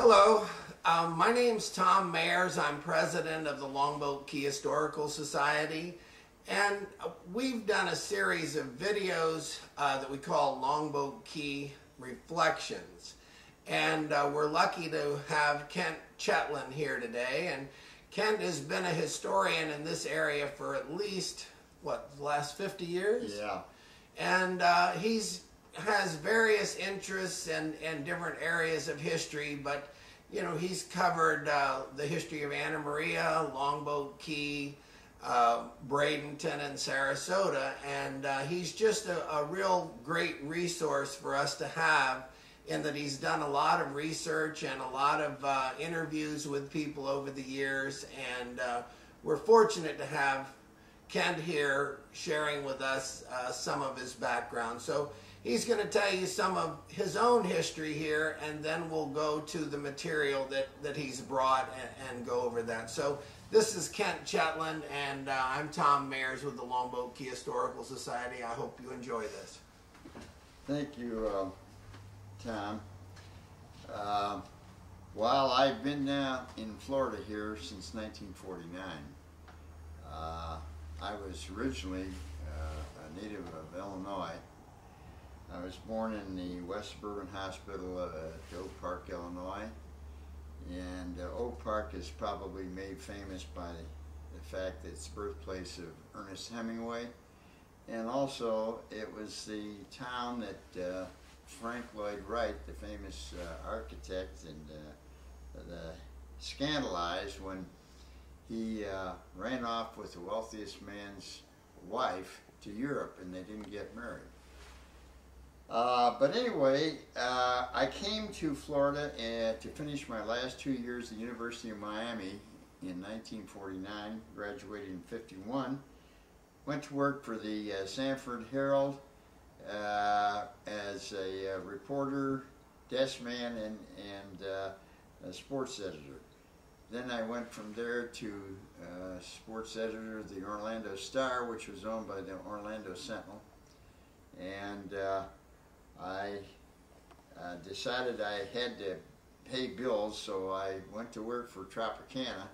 Hello, my name's Tom Mayers. I'm president of the Longboat Key Historical Society, and we've done a series of videos that we call Longboat Key Reflections. And we're lucky to have Kent Chetlain here today. And Kent has been a historian in this area for at least, what, the last 50 years? Yeah. And has various interests in different areas of history, but you know, he's covered the history of Anna Maria, Longboat Key, Bradenton, and Sarasota, and he's just a real great resource for us to have, in that he's done a lot of research and a lot of interviews with people over the years, and we're fortunate to have Kent here sharing with us some of his background. So he's going to tell you some of his own history here, and then we'll go to the material that he's brought and go over that. So this is Kent Chetlain, and I'm Tom Mayers with the Longboat Key Historical Society. I hope you enjoy this. Thank you, Tom. Well, I've been in Florida here since 1949. I was originally a native of Illinois. I was born in the West Suburban Hospital at Oak Park, Illinois. And Oak Park is probably made famous by the fact that it's the birthplace of Ernest Hemingway. And also, it was the town that Frank Lloyd Wright, the famous architect, and scandalized when he ran off with the wealthiest man's wife to Europe, and they didn't get married. But anyway, I came to Florida to finish my last 2 years at the University of Miami in 1949, graduated in 51, went to work for the Sanford Herald as a reporter, desk man, and a sports editor. Then I went from there to sports editor of the Orlando Star, which was owned by the Orlando Sentinel. And I decided I had to pay bills, so I went to work for Tropicana,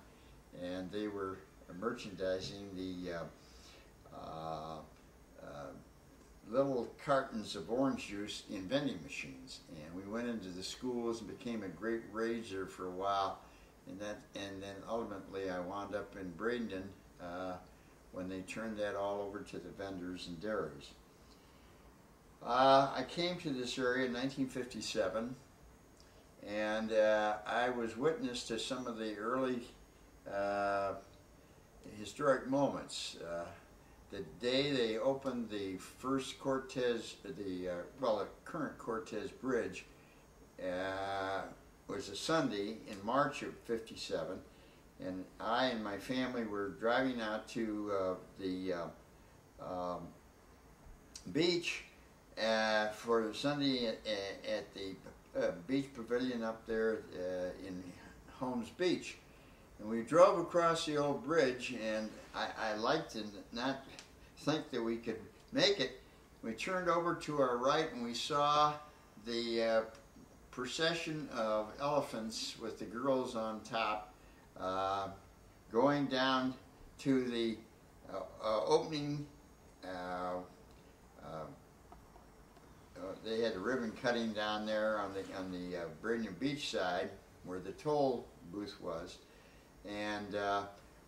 and they were merchandising the little cartons of orange juice in vending machines. And we went into the schools and became a great rager for a while, and then ultimately I wound up in Bradenton when they turned that all over to the vendors and dairies. I came to this area in 1957, and I was witness to some of the early historic moments. The day they opened the first Cortez, the current Cortez Bridge, was a Sunday in March of '57, and I and my family were driving out to the beach for Sunday at the beach pavilion up there in Holmes Beach. And we drove across the old bridge, and I liked to not think that we could make it. We turned over to our right, and we saw the procession of elephants with the girls on top going down to the opening. They had a ribbon cutting down there on the Bradenton Beach side where the toll booth was, and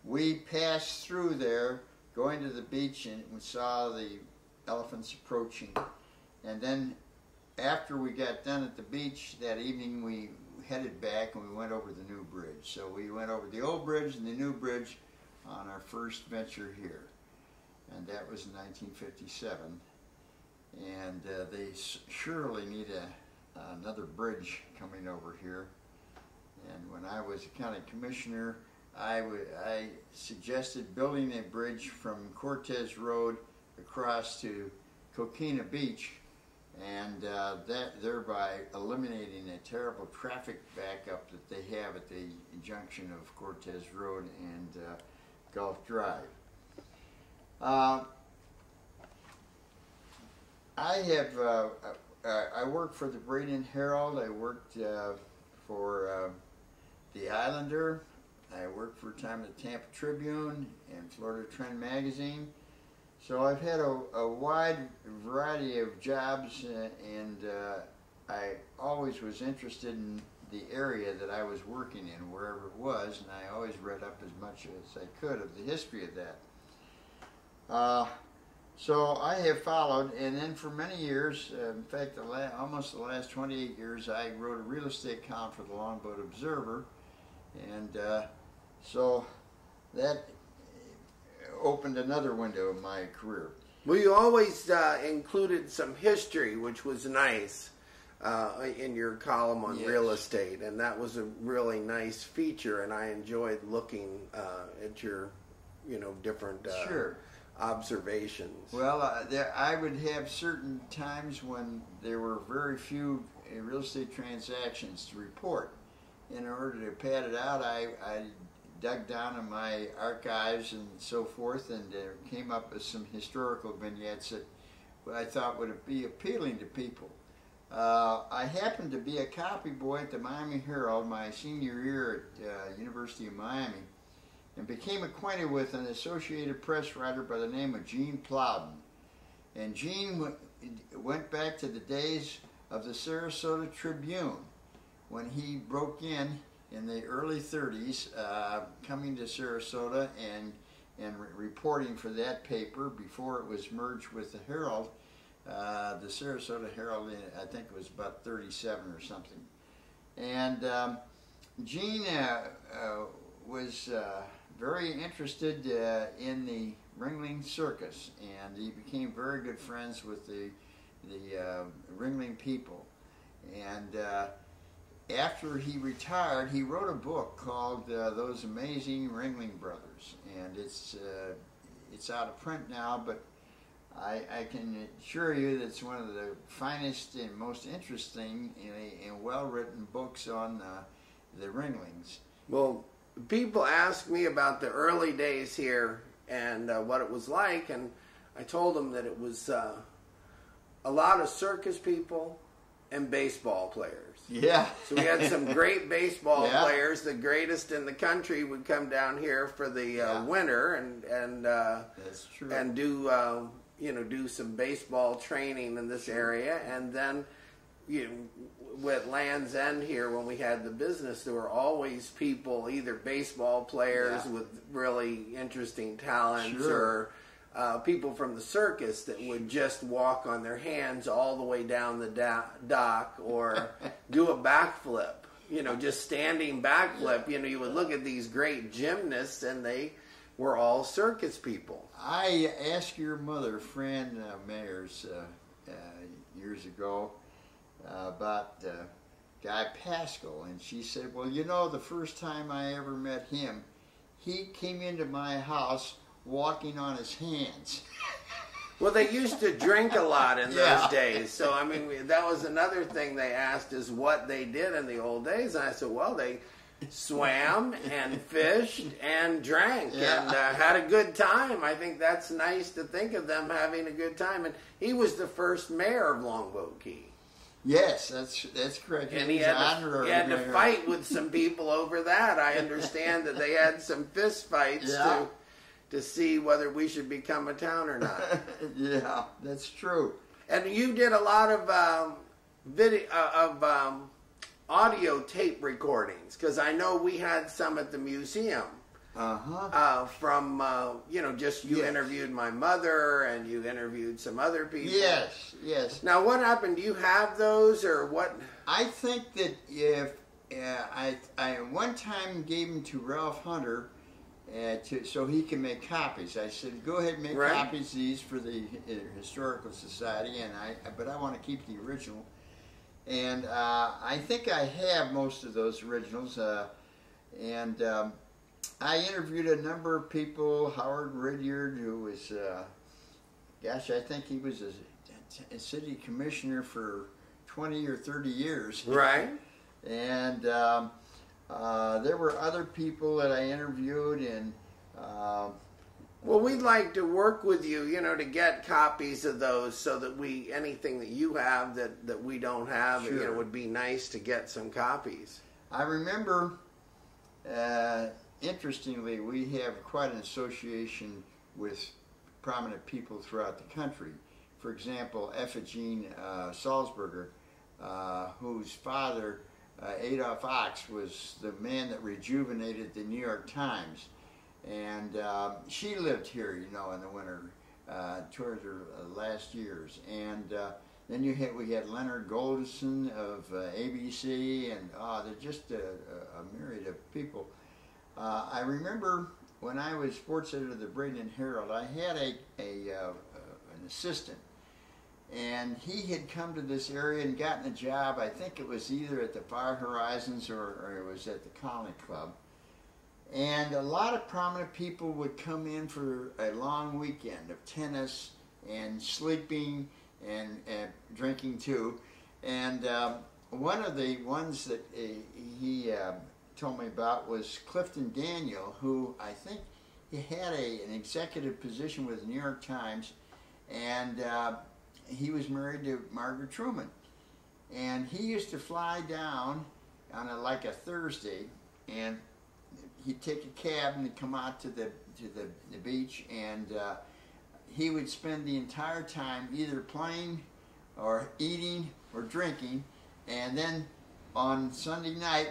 we passed through there going to the beach, and we saw the elephants approaching. And then after we got done at the beach that evening, we headed back and we went over the new bridge. So we went over the old bridge and the new bridge on our first venture here, and that was in 1957. And they surely need another bridge coming over here. And when I was a county commissioner, I suggested building a bridge from Cortez Road across to Coquina Beach, and thereby eliminating a terrible traffic backup that they have at the junction of Cortez Road and Gulf Drive. I worked for the Bradenton Herald. I worked for the Islander. I worked for a time at the Tampa Tribune and Florida Trend Magazine. So I've had a wide variety of jobs, and I always was interested in the area that I was working in, wherever it was, and I always read up as much as I could of the history of that. So I have followed, and then for many years, in fact, almost the last 28 years, I wrote a real estate column for the Longboat Observer, and so that opened another window of my career. Well, you always included some history, which was nice, in your column on real estate, and that was a really nice feature, and I enjoyed looking at your, different observations. Well, I would have certain times when there were very few real estate transactions to report. In order to pad it out, I dug down in my archives and so forth, and came up with some historical vignettes that I thought would be appealing to people. I happened to be a copy boy at the Miami Herald my senior year at University of Miami, and became acquainted with an Associated Press writer by the name of Gene Plowden. And Gene went back to the days of the Sarasota Tribune, when he broke in the early 30s, coming to Sarasota and reporting for that paper before it was merged with the Herald. The Sarasota Herald, I think it was about 37 or something. And Gene was very interested in the Ringling Circus, and he became very good friends with the Ringling people. And after he retired, he wrote a book called Those Amazing Ringling Brothers, and it's out of print now, but I can assure you that it's one of the finest and most interesting and well-written books on the Ringlings. Well, people ask me about the early days here and what it was like, and I told them that it was a lot of circus people and baseball players. Yeah. So we had some great baseball players. The greatest in the country would come down here for the winter and that's true. And do do some baseball training in this area, and then with Land's End here, when we had the business, there were always people, either baseball players with really interesting talents, or people from the circus that would just walk on their hands all the way down the dock, or do a backflip, just standing backflip. You would look at these great gymnasts, and they were all circus people. I asked your mother, Fran Mayers, years ago, about Guy Pascal, and she said, well, the first time I ever met him, he came into my house walking on his hands. Well, they used to drink a lot in those days, so that was another thing they asked, is what they did in the old days, and I said, well, they swam and fished and drank and had a good time. I think that's nice to think of them having a good time. And he was the first mayor of Longboat Key. Yes, that's correct. And he had to fight with some people over that. I understand that they had some fist fights to see whether we should become a town or not. Yeah, that's true. And you did a lot of audio tape recordings, because I know we had some at the museum. From just you interviewed my mother, and you interviewed some other people. Yes. Now, what happened? Do you have those, or what? I think that if I one time gave them to Ralph Hunter so he can make copies. I said, go ahead and make copies of these for the Historical Society, but I want to keep the original. And I think I have most of those originals. I interviewed a number of people. Howard Ridyard, who was, I think he was a city commissioner for 20 or 30 years. Right. And there were other people that I interviewed, and well, we'd like to work with you, to get copies of those, so that anything that you have that we don't have, it would be nice to get some copies. I remember, interestingly, we have quite an association with prominent people throughout the country. For example, Ephigene Salzburger, whose father, Adolph Ochs, was the man that rejuvenated the New York Times. And she lived here, you know, in the winter towards her last years. And then we had Leonard Goldison of ABC, and they're just a myriad of people. I remember when I was sports editor of the Braden Herald, I had an assistant, and he had come to this area and gotten a job. I think it was either at the Far Horizons or it was at the Colony Club. And a lot of prominent people would come in for a long weekend of tennis and sleeping and drinking too. And one of the ones that he told me about was Clifton Daniel, who I think he had an executive position with the New York Times, and he was married to Margaret Truman. And he used to fly down on like a Thursday, and he'd take a cab and he'd come out to the beach, and he would spend the entire time either playing or eating or drinking, and then on Sunday night,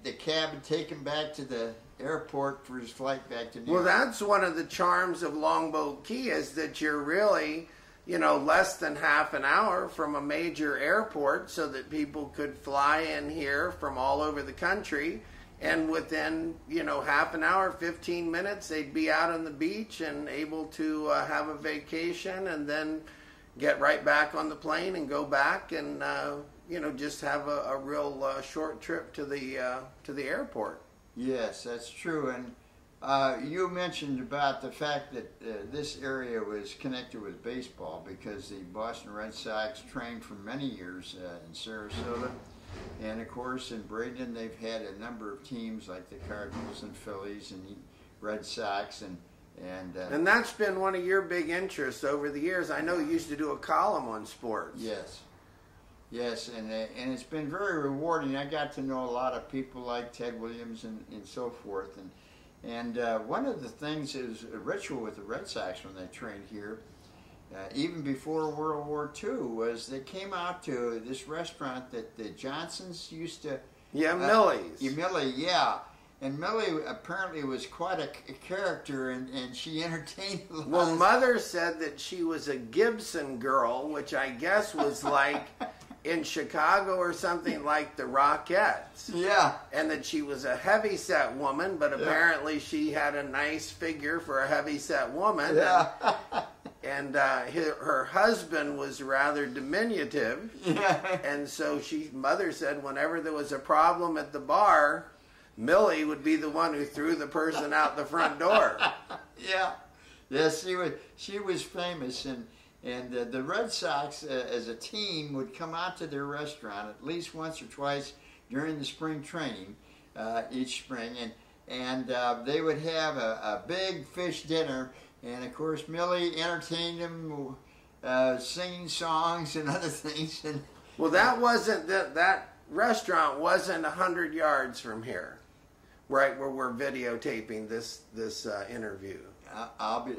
the cab would take him back to the airport for his flight back to New York. Well, that's one of the charms of Longboat Key, is that you're really, you know, less than half an hour from a major airport, so that people could fly in here from all over the country. And within, you know, half an hour, 15 minutes, they'd be out on the beach and able to have a vacation, and then get right back on the plane and go back and, you know, just have a real short trip to the airport. Yes, that's true. And you mentioned about the fact that this area was connected with baseball, because the Boston Red Sox trained for many years in Sarasota. And of course, in Braden, they've had a number of teams like the Cardinals and Phillies and the Red Sox, and that's been one of your big interests over the years. I know you used to do a column on sports. Yes, and it's been very rewarding. I got to know a lot of people like Ted Williams and so forth, and one of the things is a ritual with the Red Sox when they trained here. Even before World War II, was they came out to this restaurant that the Johnsons used to... Yeah, Millie's. Millie, yeah. And Millie apparently was quite a character, and she entertained a lot. Well, Mother said that she was a Gibson girl, which I guess was like in Chicago or something like the Rockettes. Yeah. And that she was a heavy-set woman, but apparently she had a nice figure for a heavy-set woman. Yeah. And her husband was rather diminutive, and so Mother said whenever there was a problem at the bar, Millie would be the one who threw the person out the front door. Yes, she was famous, and the Red Sox as a team would come out to their restaurant at least once or twice during the spring training each spring, and they would have a big fish dinner. And of course, Millie entertained them, singing songs and other things. And well, that wasn't that restaurant wasn't 100 yards from here, right where we're videotaping this interview.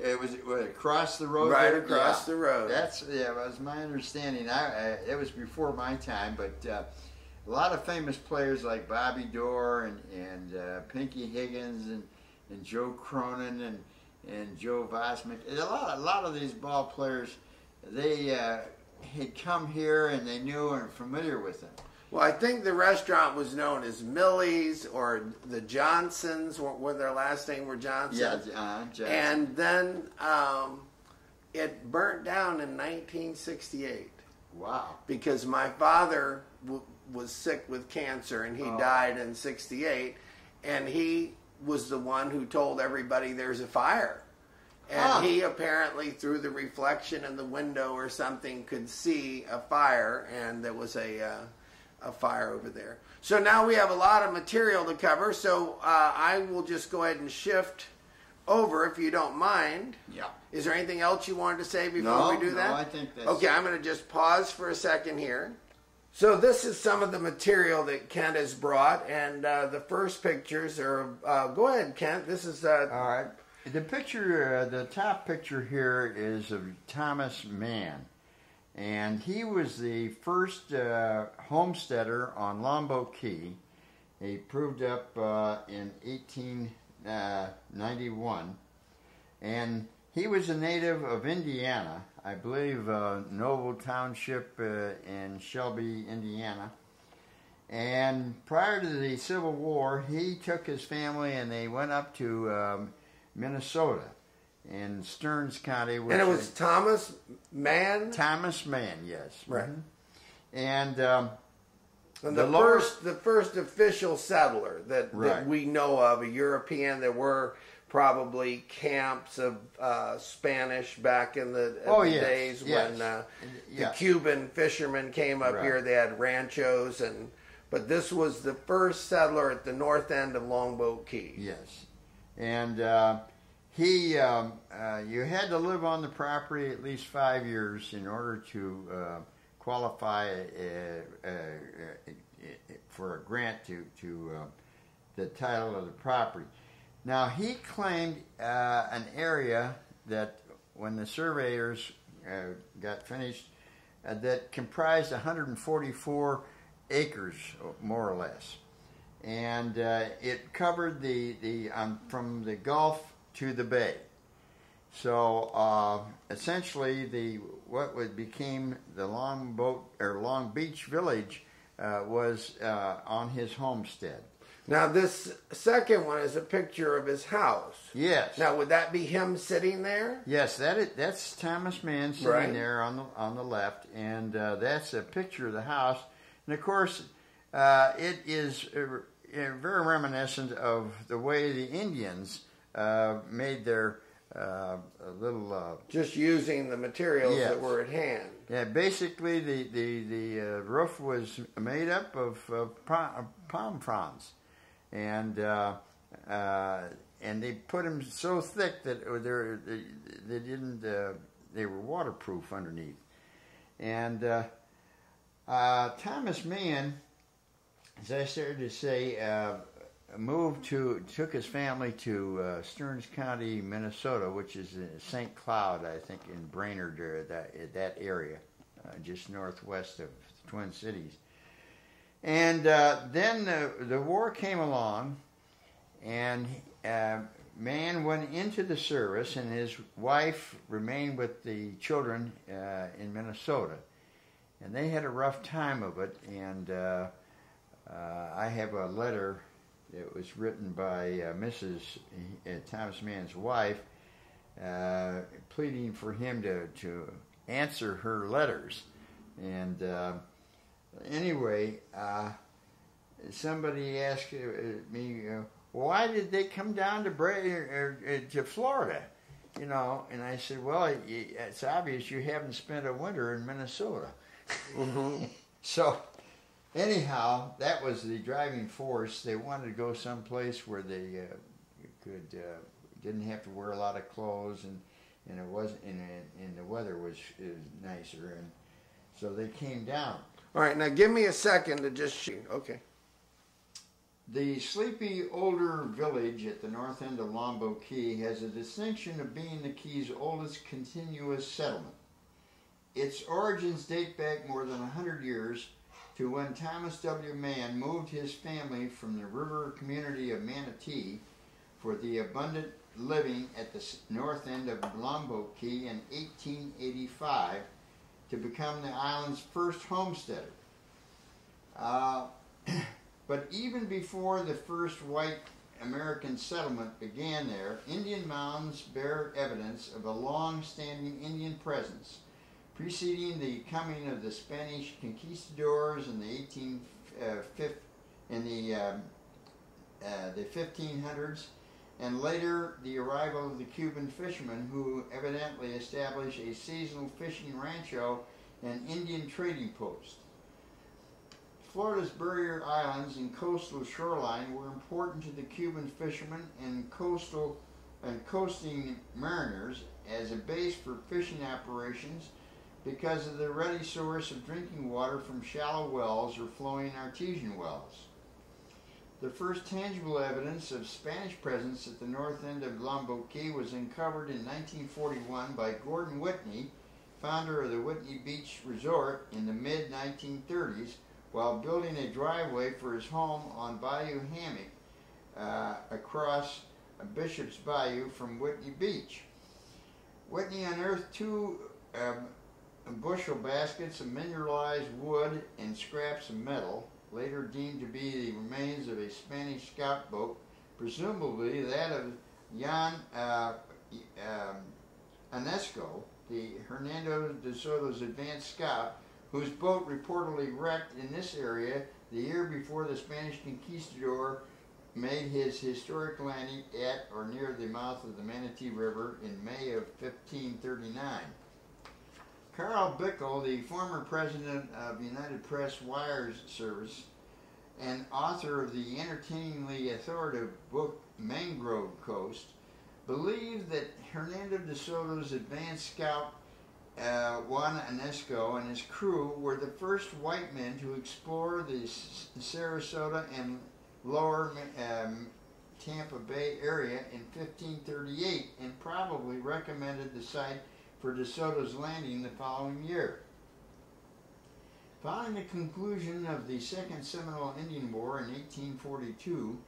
It was across the road. Right across the road. That was my understanding. It was before my time, but a lot of famous players like Bobby Dorr and Pinky Higgins and Joe Cronin and Joe Vosmick. A lot of these ball players, they had come here and they knew and were familiar with them. Well, I think the restaurant was known as Millie's or the Johnsons, where their last name were Johnson. Yeah, Johnson. And then it burnt down in 1968. Wow. Because my father was sick with cancer, and he died in 68, and he was the one who told everybody there's a fire. And he apparently, through the reflection in the window or something, could see a fire, and there was a fire over there. So now we have a lot of material to cover, so I will just go ahead and shift over, if you don't mind. Yeah. Is there anything else you wanted to say before we do that? No, I think that's... Okay, I'm going to just pause for a second here. So this is some of the material that Kent has brought, and the first pictures are. Go ahead, Kent. This is. All right. The picture, the top picture here is of Thomas Mann, and he was the first homesteader on Longboat Key. He proved up in 1891, and he was a native of Indiana, I believe Noble Township in Shelby, Indiana. And prior to the Civil War, he took his family and they went up to Minnesota in Stearns County. And it was Thomas Mann? Thomas Mann, yes. Right. And the first official settler that Right. we know of, a European. There were probably camps of Spanish back in the Yes, days yes. when the Yes. Cuban fishermen came up Right. here. They had ranchos, but this was the first settler at the north end of Longboat Key. Yes. And you had to live on the property at least 5 years in order to qualify for a grant to the title of the property. Now, he claimed an area that, when the surveyors got finished, that comprised 144 acres, more or less. And it covered from the Gulf to the bay. So essentially, what became the Long Beach Village was on his homestead. Now, this second one is a picture of his house. Yes. Now, would that be him sitting there? Yes, that's Thomas Mann sitting Right. there on the left, and that's a picture of the house. And of course, it is very reminiscent of the way the Indians made their little. Just using the materials Yes. that were at hand. Yeah, basically the roof was made up of palm fronds, and they put them so thick that they were waterproof underneath. And Thomas Mann, as I started to say, took his family to Stearns County, Minnesota, which is in St. Cloud, I think, in Brainerd, that area, just northwest of the Twin Cities. And then the war came along, and Mann went into the service, and his wife remained with the children in Minnesota. And they had a rough time of it, and I have a letter. It was written by Mrs. Thomas Mann's wife, pleading for him to answer her letters. And anyway, somebody asked me, why did they come down to Florida? You know, and I said, well, it's obvious you haven't spent a winter in Minnesota. Mm-hmm. So, anyhow, that was the driving force. They wanted to go someplace where they didn't have to wear a lot of clothes, and it wasn't, and the weather was nicer, and so they came down. All right, now give me a second to just shoot. Okay. The sleepy older village at the north end of Longboat Key has a distinction of being the Key's oldest continuous settlement. Its origins date back more than 100 years to when Thomas W. Mann moved his family from the river community of Manatee for the abundant living at the north end of Longboat Key in 1885 to become the island's first homesteader. But even before the first white American settlement began there, Indian mounds bear evidence of a long-standing Indian presence, preceding the coming of the Spanish conquistadors in the 1500s, and later the arrival of the Cuban fishermen, who evidently established a seasonal fishing rancho and Indian trading post. Florida's barrier islands and coastal shoreline were important to the Cuban fishermen and coasting mariners as a base for fishing operations, because of the ready source of drinking water from shallow wells or flowing artesian wells. The first tangible evidence of Spanish presence at the north end of Longboat Key was uncovered in 1941 by Gordon Whitney, founder of the Whitney Beach Resort in the mid-1930s, while building a driveway for his home on Bayou Hammock across Bishop's Bayou from Whitney Beach. Whitney unearthed two bushel baskets of mineralized wood and scraps of metal, later deemed to be the remains of a Spanish scout boat, presumably that of Jan Anesco, the Hernando de Soto's advanced scout, whose boat reportedly wrecked in this area the year before the Spanish conquistador made his historic landing at or near the mouth of the Manatee River in May of 1539. Carl Bickle, the former president of United Press Wires Service and author of the entertainingly authoritative book Mangrove Coast, believed that Hernando de Soto's advanced scout Juan Anesco and his crew were the first white men to explore the Sarasota and lower Tampa Bay area in 1538 and probably recommended the site for De Soto's landing the following year. Following the conclusion of the Second Seminole Indian War in 1842,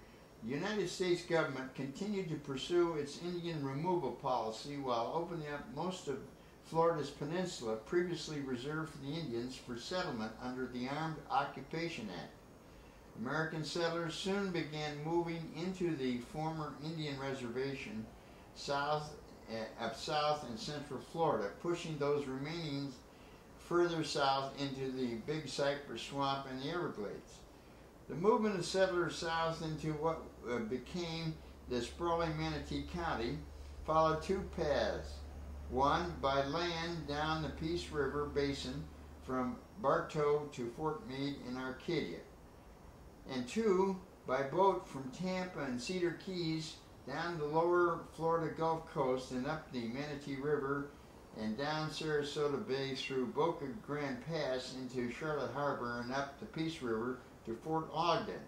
the United States government continued to pursue its Indian removal policy while opening up most of Florida's peninsula previously reserved for the Indians for settlement under the Armed Occupation Act. American settlers soon began moving into the former Indian reservation south and central Florida, pushing those remaining further south into the Big Cypress Swamp and the Everglades. The movement of settlers south into what became the sprawling Manatee County followed two paths. One, by land down the Peace River Basin from Bartow to Fort Meade in Arcadia. And two, by boat from Tampa and Cedar Keys down the lower Florida Gulf Coast and up the Manatee River and down Sarasota Bay through Boca Grande Pass into Charlotte Harbor and up the Peace River to Fort Ogden.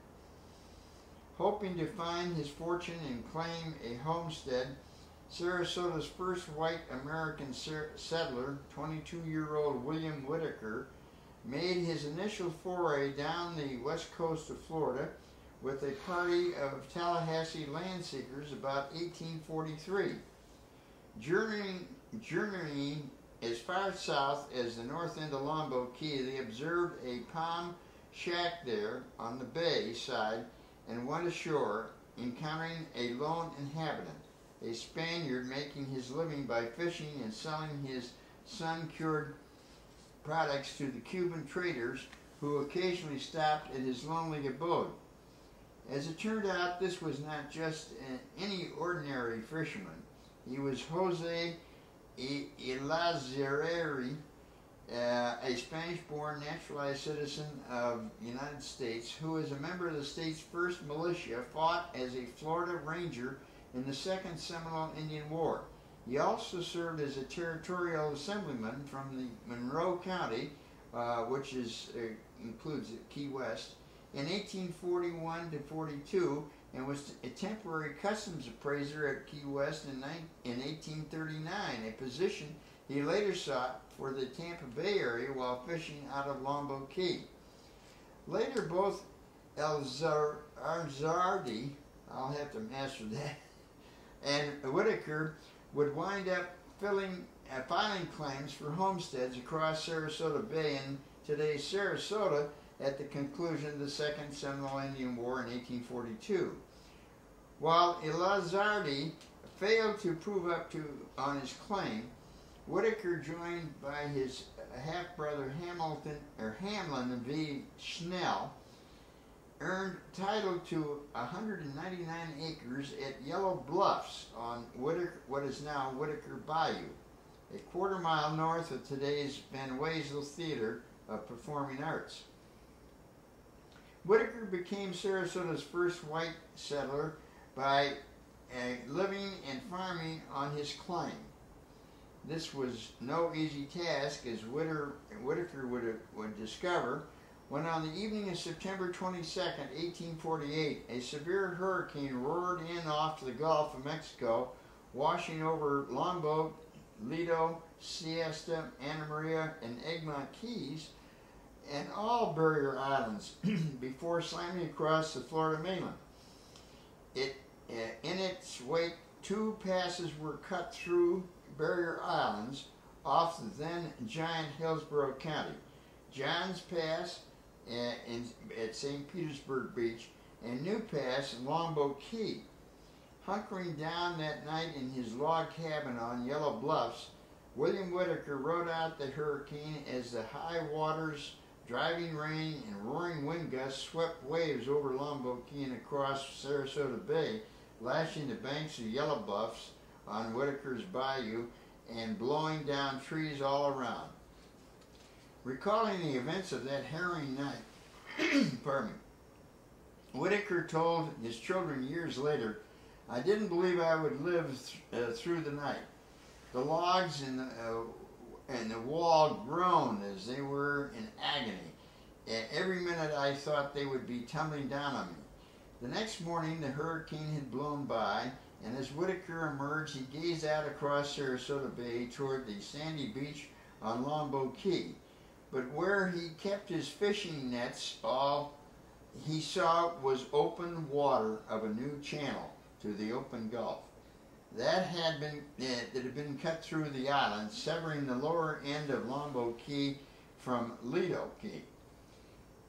Hoping to find his fortune and claim a homestead, Sarasota's first white American settler, 22-year-old William Whitaker, made his initial foray down the west coast of Florida with a party of Tallahassee land seekers about 1843. Journeying as far south as the north end of Longboat Key, they observed a palm shack there on the bay side and went ashore, encountering a lone inhabitant, a Spaniard making his living by fishing and selling his sun-cured products to the Cuban traders who occasionally stopped at his lonely abode. As it turned out, this was not just any ordinary fisherman. He was Jose Elazarri, a Spanish-born naturalized citizen of the United States who, as a member of the state's first militia, fought as a Florida Ranger in the Second Seminole Indian War. He also served as a territorial assemblyman from the Monroe County, which includes Key West, in 1841 to 42, and was a temporary customs appraiser at Key West in 1839, a position he later sought for the Tampa Bay area while fishing out of Longboat Key. Later, both Elzardi, I'll have to master that, and Whitaker would wind up filing claims for homesteads across Sarasota Bay in today's Sarasota at the conclusion of the Second Seminole Indian War in 1842. While Elazardi failed to prove up on his claim, Whitaker, joined by his half-brother Hamlin V. Schnell, earned title to 199 acres at Yellow Bluffs on what is now Whitaker Bayou, a quarter-mile north of today's Van Wezel Theater of Performing Arts. Whitaker became Sarasota's first white settler by living and farming on his claim. this was no easy task, as Whitaker would discover, when on the evening of September 22nd, 1848, a severe hurricane roared in off to the Gulf of Mexico, washing over Longboat, Lido, Siesta, Anna Maria, and Egmont Keys, and all barrier islands before slamming across the Florida mainland. In its wake, 2 passes were cut through barrier islands off the then giant Hillsborough County: Johns Pass at St. Petersburg Beach and New Pass in Longboat Key. Hunkering down that night in his log cabin on Yellow Bluffs, William Whitaker rode out the hurricane as the high waters, driving rain, and roaring wind gusts swept waves over Longboat Key and across Sarasota Bay, lashing the banks of Yellow Bluffs on Whitaker's bayou and blowing down trees all around. Recalling the events of that harrowing night, pardon me, Whitaker told his children years later, "I didn't believe I would live through the night. The logs in the wall groaned as they were in agony. Every minute I thought they would be tumbling down on me." The next morning the hurricane had blown by, and as Whitaker emerged, he gazed out across Sarasota Bay toward the sandy beach on Longboat Key. But where he kept his fishing nets, all he saw was open water of a new channel to the open Gulf that had been cut through the island, severing the lower end of Longboat Key from Lido Key.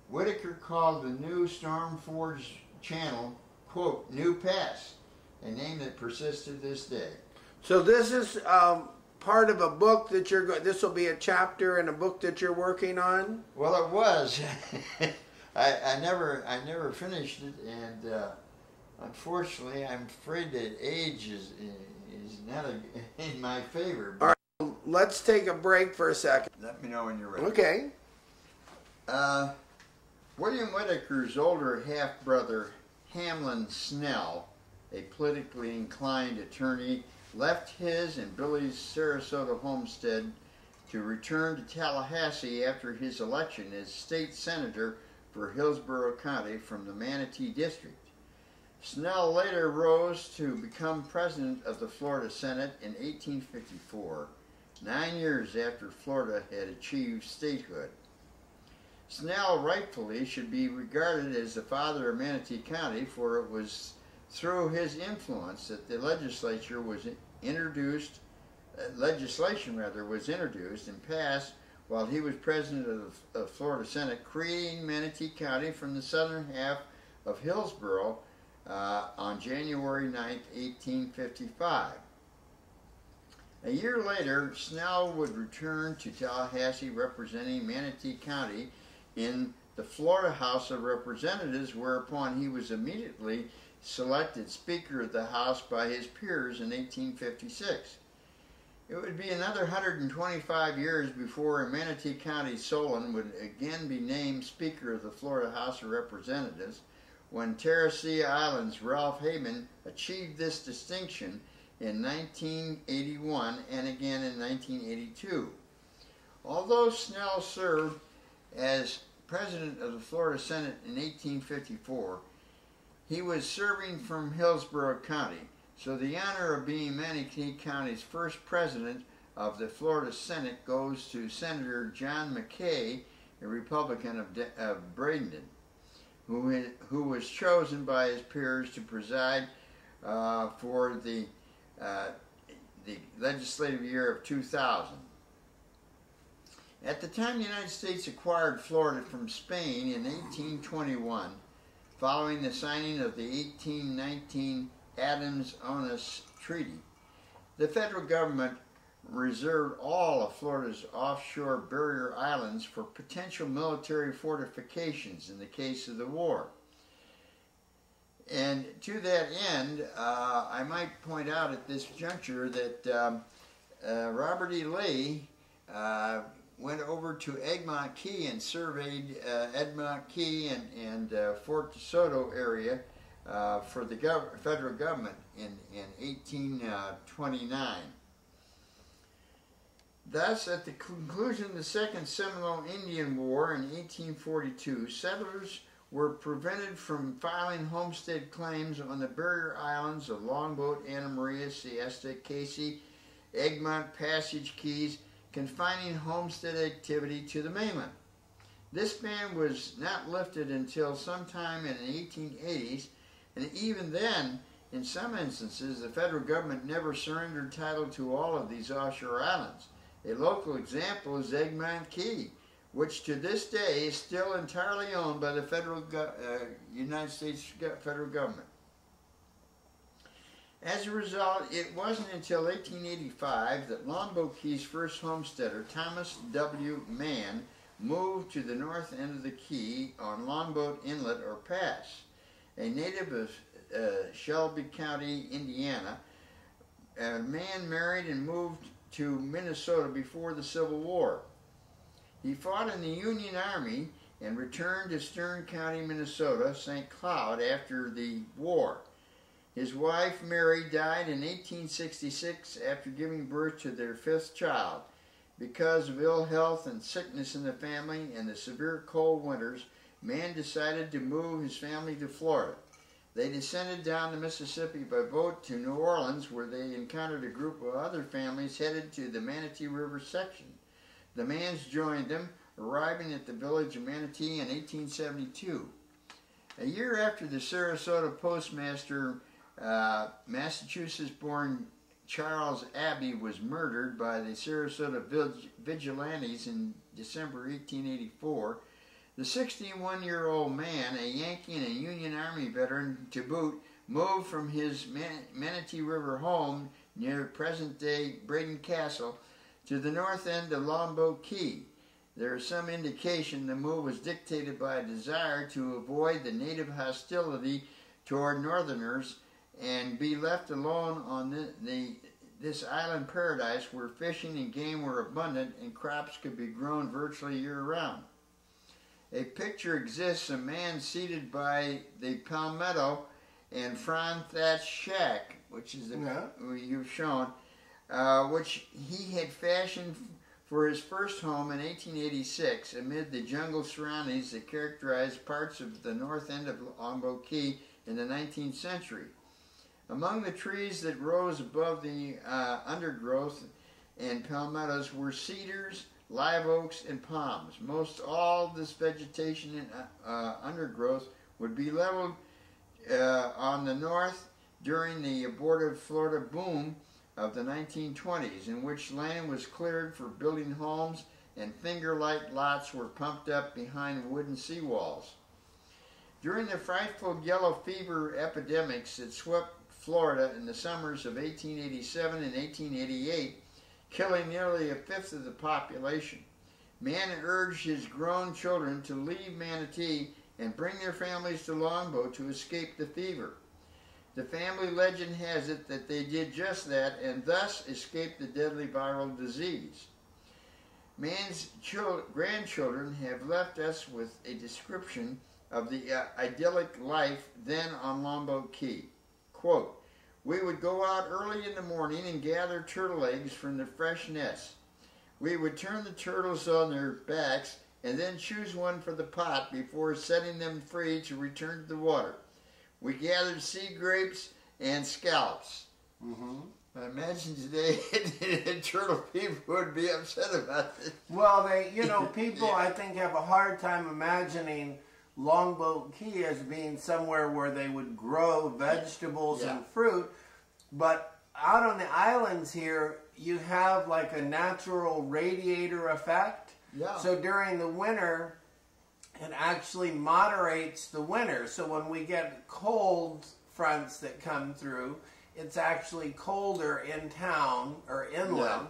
Whitaker called the new storm-forged channel, quote, New Pass, a name that persists to this day. So this is part of a book that this will be a chapter in a book that you're working on? Well, it was. I never finished it, and unfortunately, I'm afraid that age is not in my favor. All right, let's take a break for a second. Let me know when you're ready. Okay. William Whitaker's older half-brother, Hamlin Snell, a politically inclined attorney, left his and Billy's Sarasota homestead to return to Tallahassee after his election as state senator for Hillsborough County from the Manatee District. Snell later rose to become president of the Florida Senate in 1854, 9 years after Florida had achieved statehood. Snell rightfully should be regarded as the father of Manatee County, for it was through his influence that the legislation was introduced and passed while he was president of the Florida Senate, creating Manatee County from the southern half of Hillsborough on January 9, 1855. A year later, Snell would return to Tallahassee representing Manatee County in the Florida House of Representatives, whereupon he was immediately selected Speaker of the House by his peers in 1856. It would be another 125 years before Manatee County Solon would again be named Speaker of the Florida House of Representatives, when Terracea Island's Ralph Hayman achieved this distinction in 1981 and again in 1982. Although Snell served as president of the Florida Senate in 1854, he was serving from Hillsborough County, so the honor of being Manatee County's first president of the Florida Senate goes to Senator John McKay, a Republican of Bradenton, who was chosen by his peers to preside for the legislative year of 2000. At the time the United States acquired Florida from Spain in 1821, following the signing of the 1819 Adams-Onis Treaty, the federal government reserved all of Florida's offshore barrier islands for potential military fortifications in the case of the war. And to that end, I might point out at this juncture that Robert E. Lee went over to Egmont Key and surveyed Egmont Key and Fort DeSoto area for the federal government in 1829. Thus, at the conclusion of the Second Seminole Indian War in 1842, settlers were prevented from filing homestead claims on the barrier islands of Longboat, Anna Maria, Siesta, Casey, Egmont, Passage Keys, confining homestead activity to the mainland. This ban was not lifted until sometime in the 1880s, and even then, in some instances, the federal government never surrendered title to all of these offshore islands. A local example is Egmont Key, which to this day is still entirely owned by the United States federal government. As a result, it wasn't until 1885 that Longboat Key's first homesteader, Thomas W. Mann, moved to the north end of the key on Longboat Inlet or Pass. A native of Shelby County, Indiana, Mann married and moved to Minnesota before the Civil War. He fought in the Union Army and returned to Stern County, Minnesota, St. Cloud after the war. His wife, Mary, died in 1866 after giving birth to their fifth child. Because of ill health and sickness in the family and the severe cold winters, Mann decided to move his family to Florida. They descended down the Mississippi by boat to New Orleans, where they encountered a group of other families headed to the Manatee River section. The Manns joined them, arriving at the village of Manatee in 1872. A year after the Sarasota postmaster, Massachusetts-born Charles Abbey, was murdered by the Sarasota vigilantes in December 1884, the 61-year-old man, a Yankee and a Union Army veteran to boot, moved from his Manatee River home near present-day Braden Castle to the north end of Longboat Key. There is some indication the move was dictated by a desire to avoid the native hostility toward northerners and be left alone on this island paradise where fishing and game were abundant and crops could be grown virtually year-round. A picture exists of a man seated by the palmetto and frond-thatched shack, which is you've shown, which he had fashioned for his first home in 1886 amid the jungle surroundings that characterized parts of the north end of Longboat Key in the 19th century. Among the trees that rose above the undergrowth and palmettos were cedars, live oaks, and palms. Most all this vegetation and undergrowth would be leveled on the north during the abortive Florida boom of the 1920s, in which land was cleared for building homes and finger-like lots were pumped up behind wooden seawalls. During the frightful yellow fever epidemics that swept Florida in the summers of 1887 and 1888, killing nearly a fifth of the population, Mann urged his grown children to leave Manatee and bring their families to Longboat to escape the fever. The family legend has it that they did just that and thus escaped the deadly viral disease. Mann's grandchildren have left us with a description of the idyllic life then on Longboat Key. Quote, "We would go out early in the morning and gather turtle eggs from the fresh nests. We would turn the turtles on their backs and then choose one for the pot before setting them free to return to the water. We gathered sea grapes and scallops." I imagine today turtle people would be upset about this. Well, people I think have a hard time imagining Longboat Key as being somewhere where they would grow vegetables and fruit, but out on the islands here you have like a natural radiator effect. So during the winter it actually moderates the winter, so when we get cold fronts that come through, it's actually colder in town or inland.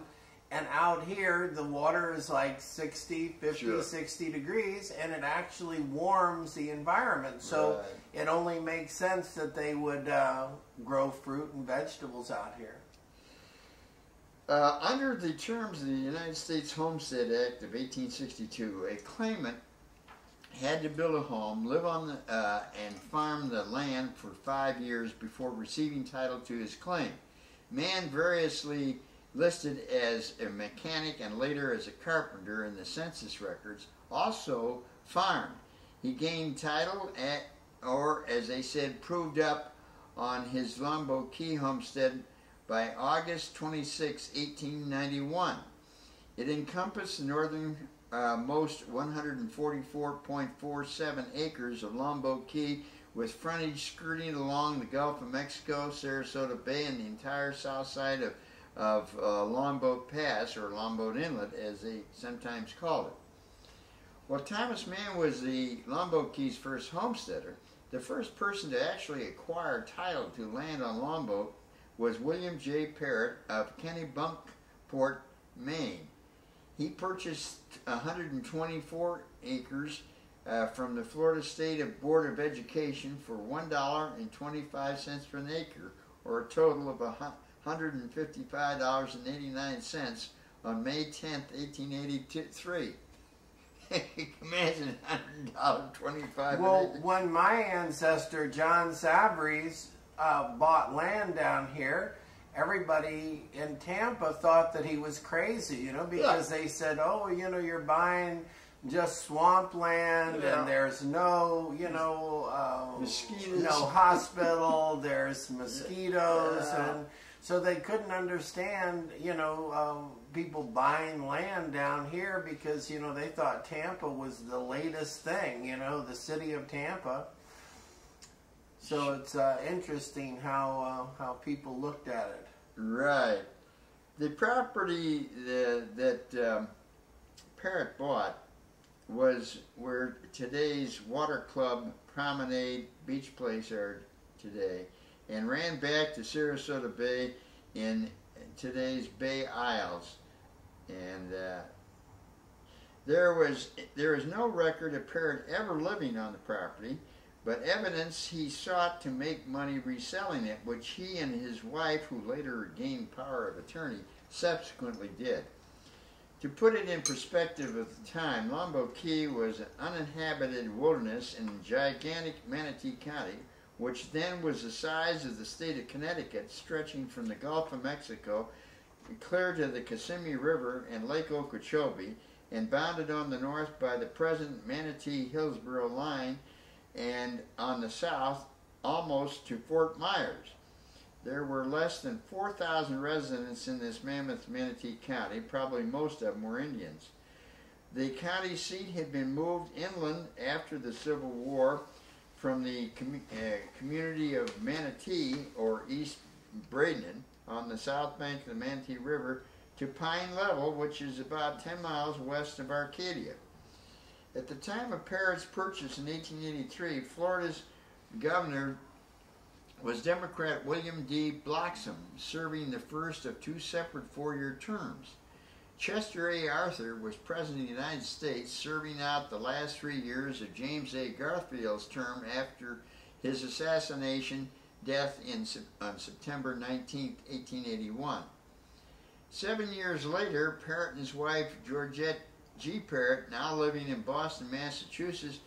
And out here, the water is like 60, 50, 60 degrees, and it actually warms the environment. So it only makes sense that they would grow fruit and vegetables out here. Under the terms of the United States Homestead Act of 1862, a claimant had to build a home, live on and farm the land for 5 years before receiving title to his claim. Mann variously listed as a mechanic and later as a carpenter in the census records, also farmed. He gained title at, or as they said, proved up on his Longboat Key homestead by August 26, 1891. It encompassed the northernmost 144.47 acres of Longboat Key, with frontage skirting along the Gulf of Mexico, Sarasota Bay, and the entire south side of Longboat Pass, or Longboat Inlet, as they sometimes called it. Well, Thomas Mann was the Longboat Key's first homesteader. The first person to actually acquire title to land on Longboat was William J. Parrott of Kennebunkport, Maine. He purchased 124 acres from the Florida State Board of Education for $1.25 per acre, or a total of $155.89 on May 10th, 1883. Imagine $100.25. Well, when my ancestor John Sabries bought land down here, everybody in Tampa thought that he was crazy, you know, because they said, oh, you know, you're buying just swampland, and there's no, you know, mosquitoes, no hospital, there's mosquitoes, and so they couldn't understand, you know, people buying land down here because, you know, they thought Tampa was the latest thing, you know, the city of Tampa. So it's interesting how people looked at it. Right. The property that Parrott bought was where today's Water Club, Promenade, Beach Place are today, and ran back to Sarasota Bay in today's Bay Isles. And there is no record of Parrott ever living on the property, but evidence he sought to make money reselling it, which he and his wife, who later gained power of attorney, subsequently did. To put it in perspective of the time, Longboat Key was an uninhabited wilderness in gigantic Manatee County, which then was the size of the state of Connecticut, stretching from the Gulf of Mexico clear to the Kissimmee River and Lake Okeechobee, and bounded on the north by the present Manatee-Hillsborough line, and on the south almost to Fort Myers. There were less than 4,000 residents in this mammoth Manatee County. Probably most of them were Indians. The county seat had been moved inland after the Civil War from the community of Manatee, or East Braden, on the south bank of the Manatee River, to Pine Level, which is about 10 miles west of Arcadia. At the time of Parrott's purchase in 1883, Florida's governor was Democrat William D. Bloxham, serving the first of two separate four-year terms. Chester A. Arthur was President of the United States, serving out the last 3 years of James A. Garfield's term after his assassination death on September 19, 1881. 7 years later, Parrott and his wife, Georgette G. Parrott, now living in Boston, Massachusetts,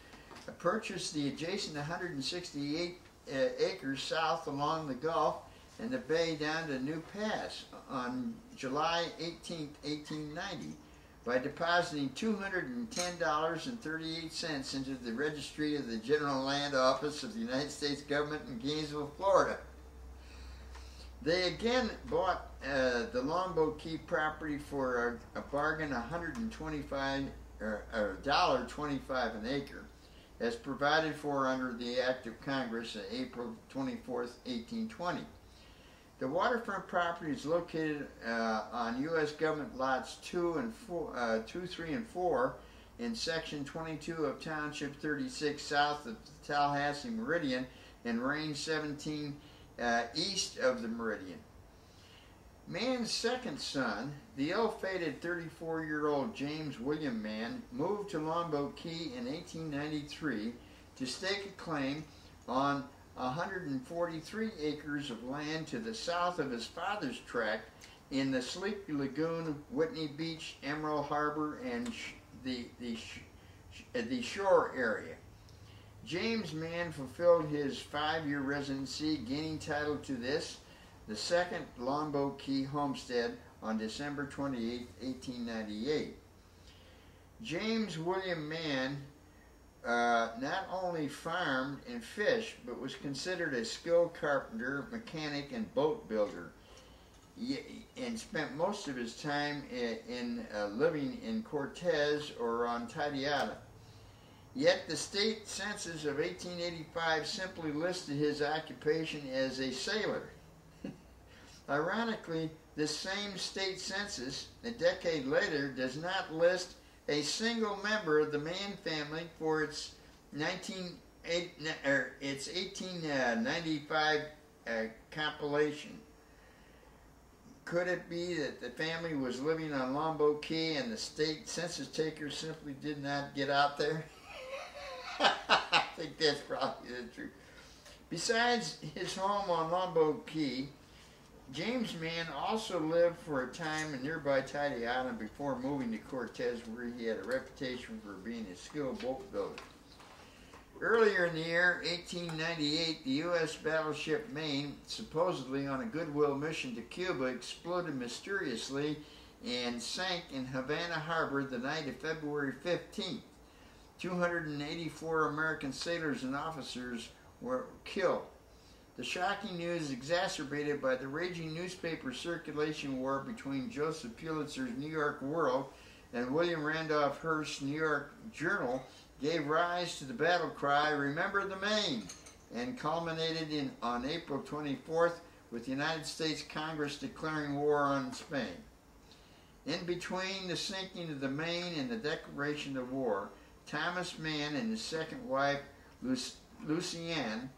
purchased the adjacent 168 acres south along the Gulf and the bay down to New Pass on July 18, 1890, by depositing $210.38 into the registry of the General Land Office of the United States Government in Gainesville, Florida. They again bought the Longboat Key property for a bargain $125 an acre, as provided for under the Act of Congress on April 24, 1820. The waterfront property is located on U.S. government lots 2, 3, and 4 in section 22 of Township 36 south of the Tallahassee Meridian and range 17 east of the Meridian. Mann's second son, the ill-fated 34-year-old James William Mann, moved to Longboat Key in 1893 to stake a claim on 143 acres of land to the south of his father's tract in the Sleepy Lagoon, Whitney Beach, Emerald Harbor, and the shore area. James Mann fulfilled his 5-year residency, gaining title to this, the second Longboat Key homestead, on December 28, 1898. James William Mann not only farmed and fished, but was considered a skilled carpenter, mechanic, and boat builder, and spent most of his time in living in Cortez or on Tatiana. Yet the state census of 1885 simply listed his occupation as a sailor. Ironically, this same state census, a decade later, does not list a single member of the Mann family for its 1895 compilation. Could it be that the family was living on Longboat Key and the state census takers simply did not get out there? I think that's probably the truth. Besides his home on Longboat Key, James Mann also lived for a time in nearby Tatiana before moving to Cortez, where he had a reputation for being a skilled boat builder. Earlier in the year 1898, the U.S. battleship Maine, supposedly on a goodwill mission to Cuba, exploded mysteriously and sank in Havana Harbor the night of February 15th. 284 American sailors and officers were killed. The shocking news, exacerbated by the raging newspaper circulation war between Joseph Pulitzer's New York World and William Randolph Hearst's New York Journal, gave rise to the battle cry, "Remember the Maine," and culminated on April 24th with the United States Congress declaring war on Spain. In between the sinking of the Maine and the declaration of war, Thomas Mann and his second wife, Lucienne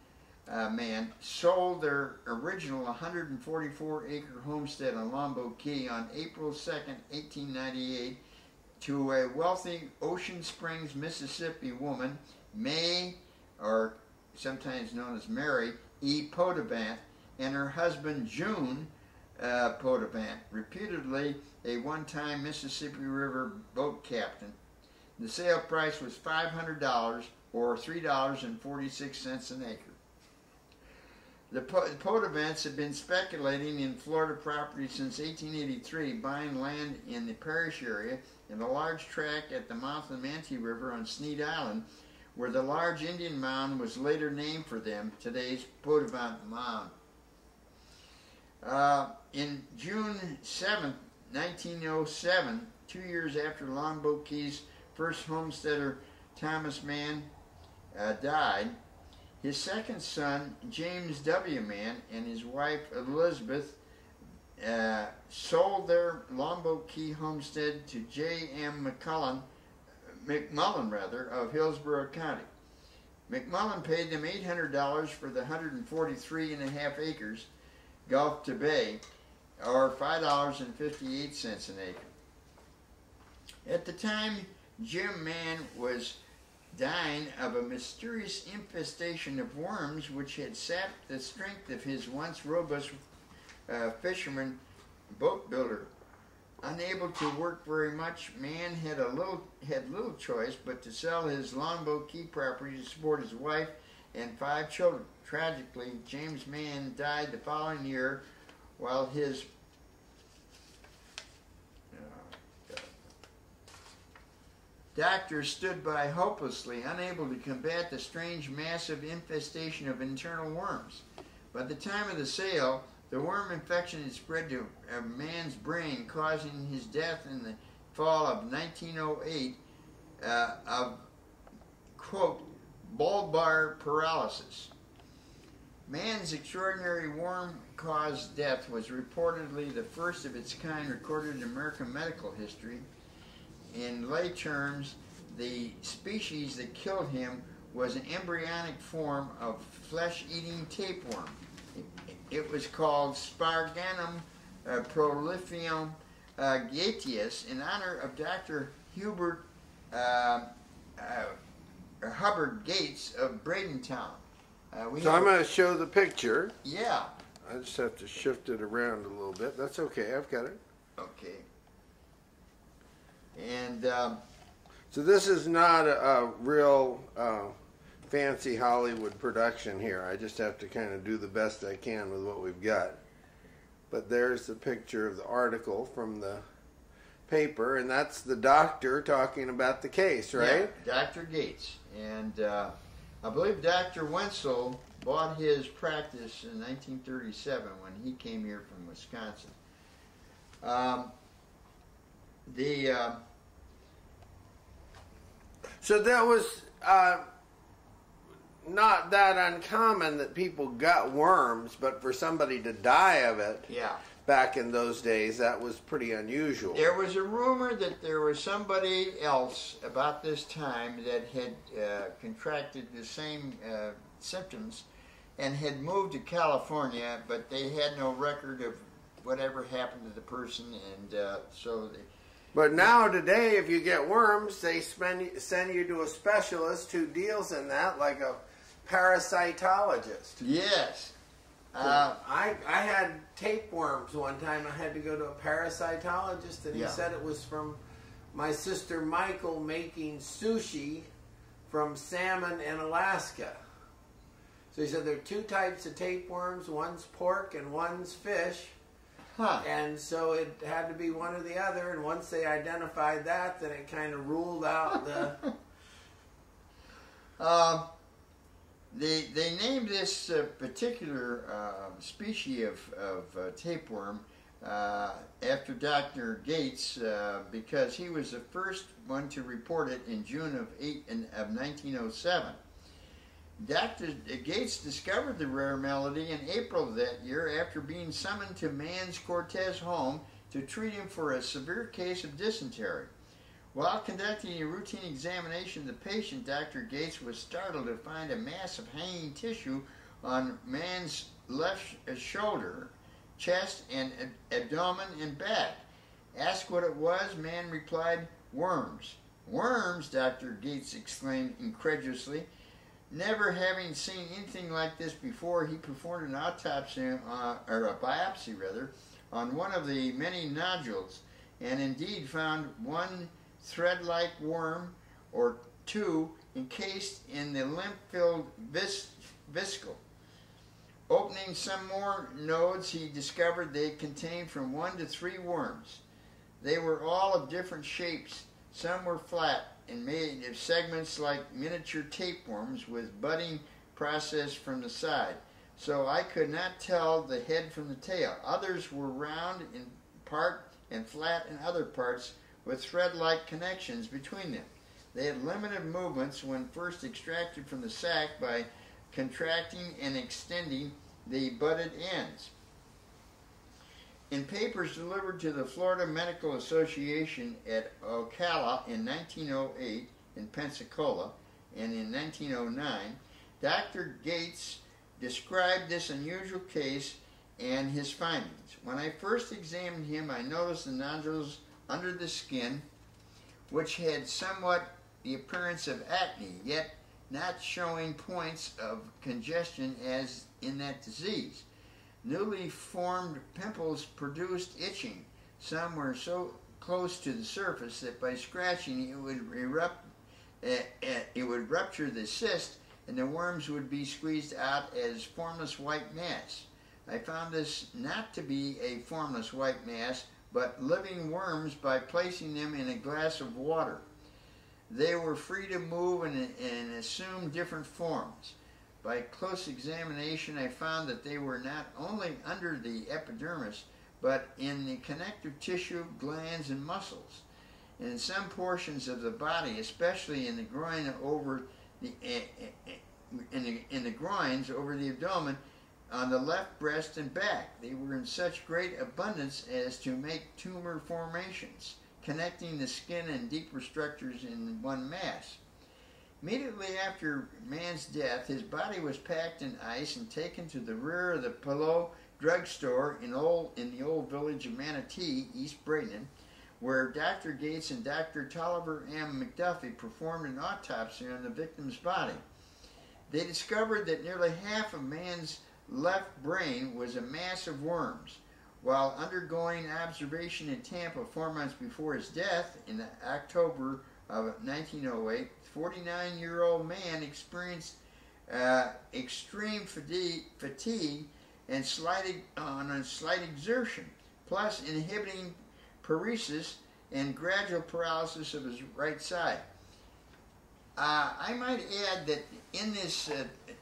Mann, sold their original 144-acre homestead on Longboat Key on April 2nd, 1898, to a wealthy Ocean Springs, Mississippi woman, May, or sometimes known as Mary, E. Podevant, and her husband, June Podevant, reputedly a one-time Mississippi River boat captain. The sale price was $500, or $3.46 an acre. The Podevants had been speculating in Florida property since 1883, buying land in the parish area and a large tract at the mouth of the Manatee River on Sneed Island, where the large Indian mound was later named for them, today's Podevant Mound. In June 7, 1907, 2 years after Longboat Key's first homesteader, Thomas Mann, died, his second son, James W. Mann, and his wife, Elizabeth, sold their Longboat Key homestead to J.M. McMullen of Hillsborough County. McMullen paid them $800 for the 143.5 acres, Gulf to Bay, or $5.58 an acre. At the time, Jim Mann was dying of a mysterious infestation of worms which had sapped the strength of his once robust fisherman boat builder. Unable to work very much, Mann had little choice but to sell his Longboat Key property to support his wife and 5 children. Tragically, James Mann died the following year while his doctors stood by hopelessly, unable to combat the strange massive infestation of internal worms. By the time of the sale, the worm infection had spread to a man's brain, causing his death in the fall of 1908 of, quote, bulbar paralysis. Mann's extraordinary worm-caused death was reportedly the first of its kind recorded in American medical history. In lay terms, the species that killed him was an embryonic form of flesh-eating tapeworm. It was called Sparganum prolifium gateus in honor of Dr. Hubbard Gates of Bradentown. So I'm going to show the picture. Yeah. I just have to shift it around a little bit. That's okay. I've got it. Okay. And so this is not a real fancy Hollywood production here. I just have to kind of do the best I can with what we've got. But there's the picture of the article from the paper, and that's the doctor talking about the case, right? Yeah, Dr. Gates. And I believe Dr. Wenzel bought his practice in 1937 when he came here from Wisconsin. So that was not that uncommon that people got worms, but for somebody to die of it, yeah, back in those days, that was pretty unusual. There was a rumor that there was somebody else about this time that had contracted the same symptoms and had moved to California, but they had no record of whatever happened to the person, and so they... But now today, if you get worms, they send you to a specialist who deals in that, like a parasitologist. Yes. I had tapeworms one time. I had to go to a parasitologist, and he said it was from my sister Michael making sushi from salmon in Alaska. So he said there are two types of tapeworms. One's pork and one's fish. Huh. And so it had to be one or the other. And once they identified that, then it kind of ruled out the... They named this particular species of tapeworm after Dr. Gates because he was the first one to report it in June of 1907. Dr. Gates discovered the rare malady in April of that year after being summoned to Mann's Cortez home to treat him for a severe case of dysentery. While conducting a routine examination of the patient, Dr. Gates was startled to find a mass of hanging tissue on Mann's left shoulder, chest, and abdomen and back. Asked what it was, Mann replied, "Worms." "Worms?" Dr. Gates exclaimed incredulously. Never having seen anything like this before, he performed an autopsy, or a biopsy rather, on one of the many nodules, and indeed found one thread-like worm or two encased in the lymph-filled viscule. Opening some more nodes, he discovered they contained from 1 to 3 worms. They were all of different shapes. Some were flat and made of segments like miniature tapeworms with budding process from the side, so I could not tell the head from the tail. Others were round in part and flat in other parts with thread-like connections between them. They had limited movements when first extracted from the sac by contracting and extending the budded ends. In papers delivered to the Florida Medical Association at Ocala in 1908 in Pensacola and in 1909, Dr. Gates described this unusual case and his findings. When I first examined him, I noticed the nodules under the skin, which had somewhat the appearance of acne, yet not showing points of congestion as in that disease. Newly formed pimples produced itching. Some were so close to the surface that by scratching it would rupture the cyst and the worms would be squeezed out as formless white mass. I found this not to be a formless white mass, but living worms by placing them in a glass of water. They were free to move and assume different forms. By close examination, I found that they were not only under the epidermis, but in the connective tissue, glands, and muscles. And in some portions of the body, especially in the groin over the in the groins over the abdomen, on the left breast and back. They were in such great abundance as to make tumor formations, connecting the skin and deeper structures in one mass. Immediately after Mann's death, his body was packed in ice and taken to the rear of the Pillow drugstore in the old village of Manatee, East Bradenton, where Dr. Gates and Dr. Tolliver M. McDuffie performed an autopsy on the victim's body. They discovered that nearly half of Mann's left brain was a mass of worms. While undergoing observation in Tampa 4 months before his death in October of 1908, 49-year-old man experienced extreme fatigue and slight exertion, plus inhibiting paresis and gradual paralysis of his right side. I might add that in this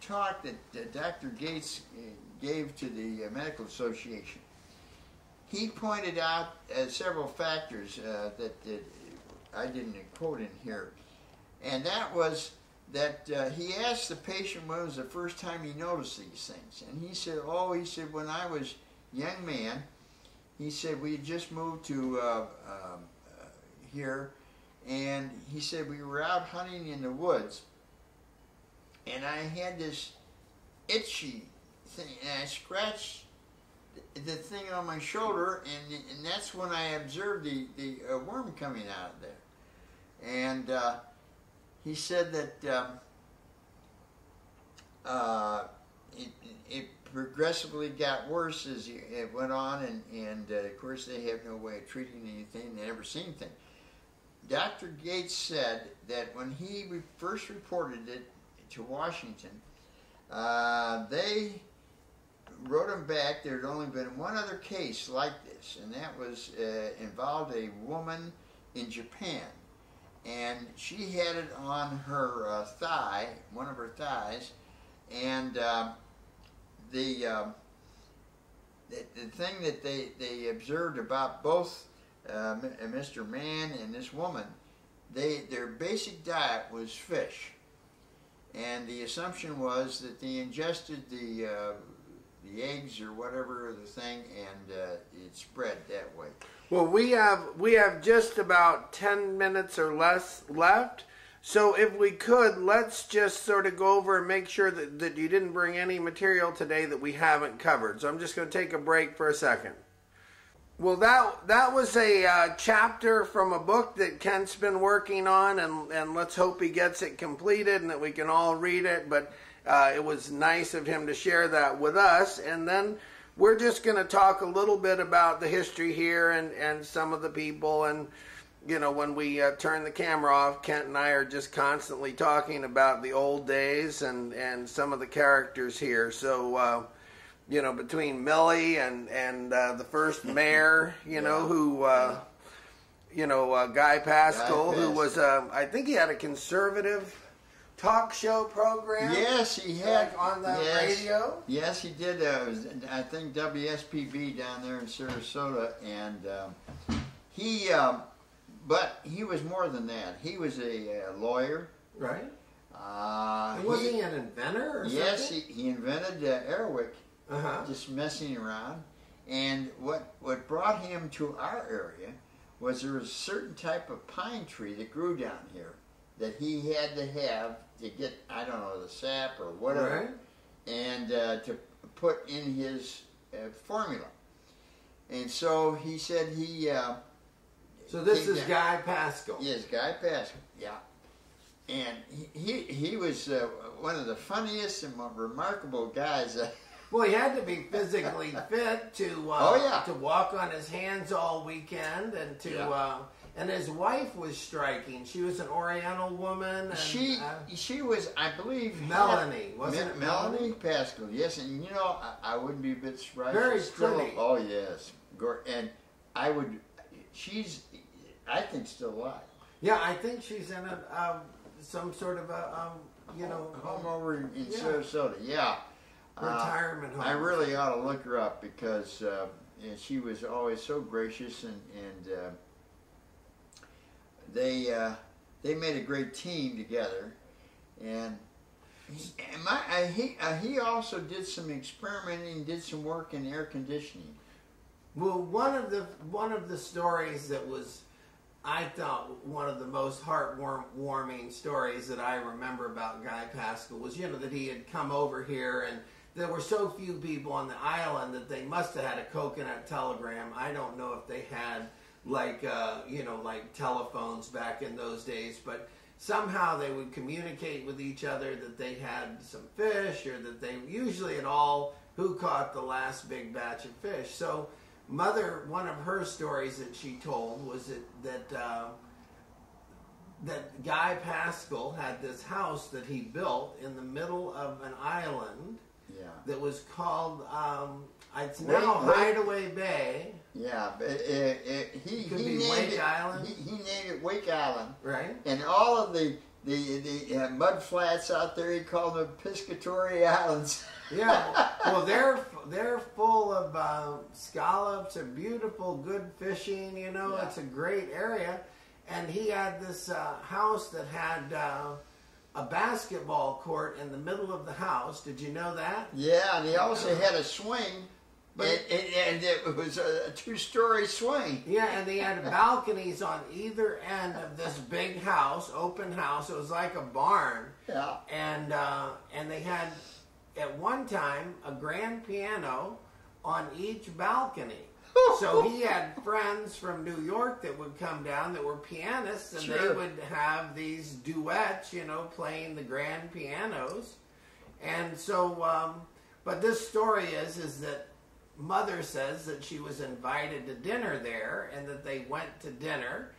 talk that Dr. Gates gave to the Medical Association, he pointed out several factors that I didn't quote in here. And that was that he asked the patient when was the first time he noticed these things. And he said, when I was a young man, he said, we had just moved to here, and he said, we were out hunting in the woods, and I had this itchy thing, and I scratched the thing on my shoulder, and that's when I observed the worm coming out of there. And he said that it progressively got worse as it went on, and of course they have no way of treating anything, they never seen anything. Dr. Gates said that when he first reported it to Washington, they wrote him back. There had only been one other case like this, and that was involved a woman in Japan, and she had it on her thigh, one of her thighs, and the thing that they observed about both Mr. Mann and this woman, their basic diet was fish, and the assumption was that they ingested the eggs or whatever the thing, and it spread that way. Well, we have just about 10 minutes or less left. So if we could, let's just sort of go over and make sure that you didn't bring any material today that we haven't covered. So I'm just going to take a break for a second. Well, that was a chapter from a book that Kent's been working on, and let's hope he gets it completed and that we can all read it. But it was nice of him to share that with us. And then we're just going to talk a little bit about the history here and some of the people. And, you know, when we turn the camera off, Kent and I are just constantly talking about the old days and some of the characters here. So, you know, between Millie and the first mayor, you know, who, you know, Guy Pascal, who was, I think he had a conservative talk show program. Yes, he had. Like on the radio? Yes, he did. I think WSPB down there in Sarasota, and but he was more than that. He was a lawyer. Right. Wasn't he an inventor or yes, something? Yes, he invented Airwick. Just messing around, and what brought him to our area was there was a certain type of pine tree that grew down here that he had to have to get, I don't know, the sap or whatever, right, and to put in his formula. And so he said he... so this is Guy Pascal. Yes, Guy Pascal, yeah. And he was one of the funniest and most remarkable guys. Well, he had to be physically fit to to walk on his hands all weekend, and to and his wife was striking. She was an Oriental woman. And, she was, I believe, Melanie, wasn't it? Melanie Pascal, yes. And you know, I wouldn't be a bit surprised. Very pretty. Oh yes, and she's, I think, still alive. Yeah, I think she's in some sort of a you know, home over in Sarasota. Yeah. Retirement home. I really ought to look her up because she was always so gracious, and they made a great team together. And he also did some experimenting, did some work in air conditioning. Well, one of the stories that was, I thought, one of the most heartwarming stories that I remember about Guy Pascal was, you know, that he had come over here, and there were so few people on the island that they must have had a coconut telegram. I don't know if they had like you know, like telephones back in those days, but somehow they would communicate with each other that they had some fish, or that they usually at all who caught the last big batch of fish. So Mother, one of her stories that she told was that Guy Pascal had this house that he built in the middle of an island, Yeah. that was called, it's now Hideaway Bay. Yeah, but he Could be named Wake it, Island. He named it Wake Island. Right. And all of the mud flats out there, he called them Piscatory Islands. Yeah. Well, they're full of scallops and beautiful, good fishing. You know, Yeah. it's a great area. And he had this house that had a basketball court in the middle of the house. Did you know that? Yeah, and he also had a swing, and it was a two-story swing. Yeah, and they had balconies on either end of this big house, open house. It was like a barn. Yeah. And they had, at one time, a grand piano on each balcony. So he had friends from New York that would come down that were pianists, and Sure. they would have these duets, you know, playing the grand pianos. And so, but this story is that Mother says that she was invited to dinner there, and that they went to dinner,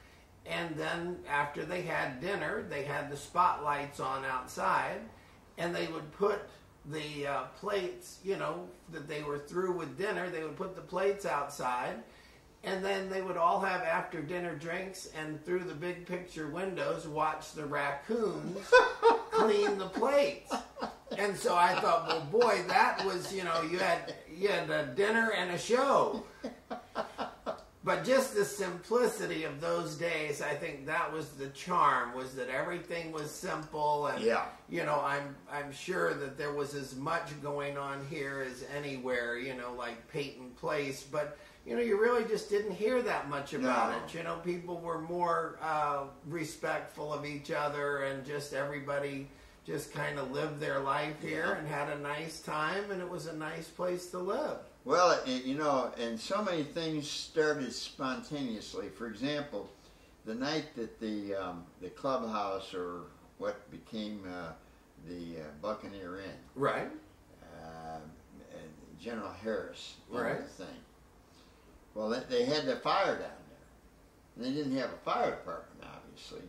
and then after they had dinner, they had the spotlights on outside, and they would put the plates, you know, that they were through with dinner, they would put the plates outside, and then they would all have after dinner drinks, and through the big picture windows watch the raccoons clean the plates. And so I thought, well, boy, that was, you know, you had a dinner and a show. But just the simplicity of those days, I think that was the charm, was that everything was simple. And, Yeah. you know, I'm sure that there was as much going on here as anywhere, you know, like Peyton Place. But, you know, you really just didn't hear that much about No. it. You know, people were more respectful of each other, and just everybody just kind of lived their life here and had a nice time, and it was a nice place to live. Well, you know, and so many things started spontaneously. For example, the night that the clubhouse, or what became the Buccaneer Inn, Right. General Harris, Right. the thing. Well, they had the fire down there. They didn't have a fire department, obviously,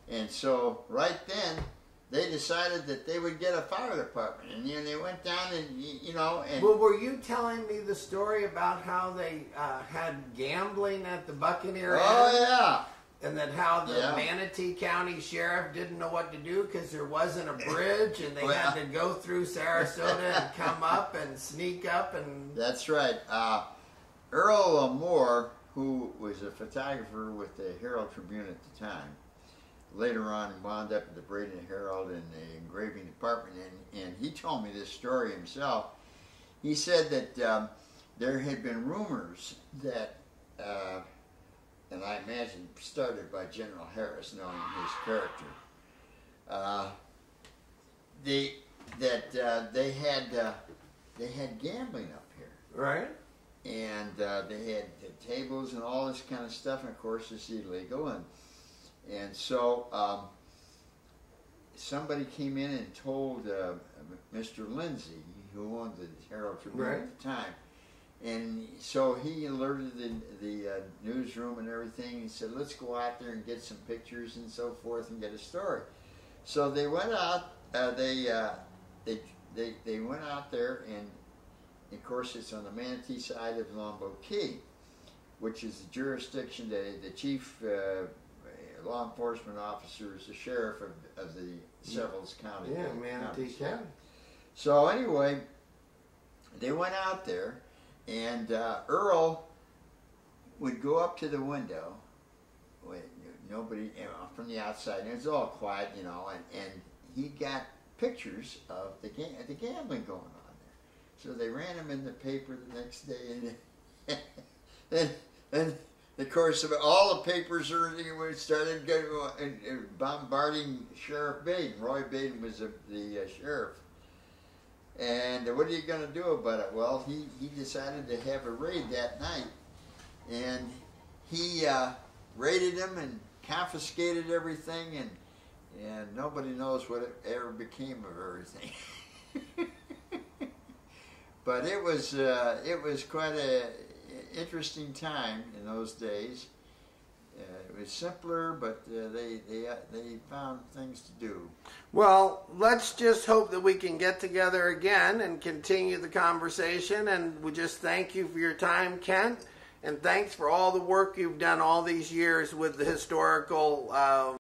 and so right then they decided that they would get a fire department, and they went down and you know. And Well, were you telling me the story about how they had gambling at the Buccaneer Inn? oh yeah. And then how the Yeah. Manatee County Sheriff didn't know what to do because there wasn't a bridge, and they Well. had to go through Sarasota and come up and sneak up and... That's right. Earl Moore, who was a photographer with the Herald Tribune at the time, later on wound up at the Braden Herald in the engraving department, and he told me this story himself. He said that there had been rumors that, and I imagine started by General Harris, knowing his character, they had gambling up here. Right? And they had the tables and all this kind of stuff, and of course it's illegal. And so somebody came in and told Mr. Lindsay, who owned the Herald Tribune Right. at the time, and so he alerted the newsroom and everything. He said, "Let's go out there and get some pictures and so forth and get a story." So they went out. They went out there, and of course it's on the Manatee side of Longboat Key, which is the jurisdiction that the chief law enforcement officer is the sheriff of the several county. Yeah, Manatee County. So anyway, they went out there, and Earl would go up to the window with nobody from the outside, and it was all quiet, you know, and he got pictures of the gambling going on there. So they ran him in the paper the next day, and of course all the papers started bombarding Sheriff Baden. Roy Baden was the sheriff. And what are you going to do about it? Well, he decided to have a raid that night, and he raided him and confiscated everything, and nobody knows what it ever became of everything. But it was quite a interesting time in those days. It was simpler, but they found things to do. Well, let's just hope that we can get together again and continue the conversation. And we just thank you for your time, Kent. And thanks for all the work you've done all these years with the historical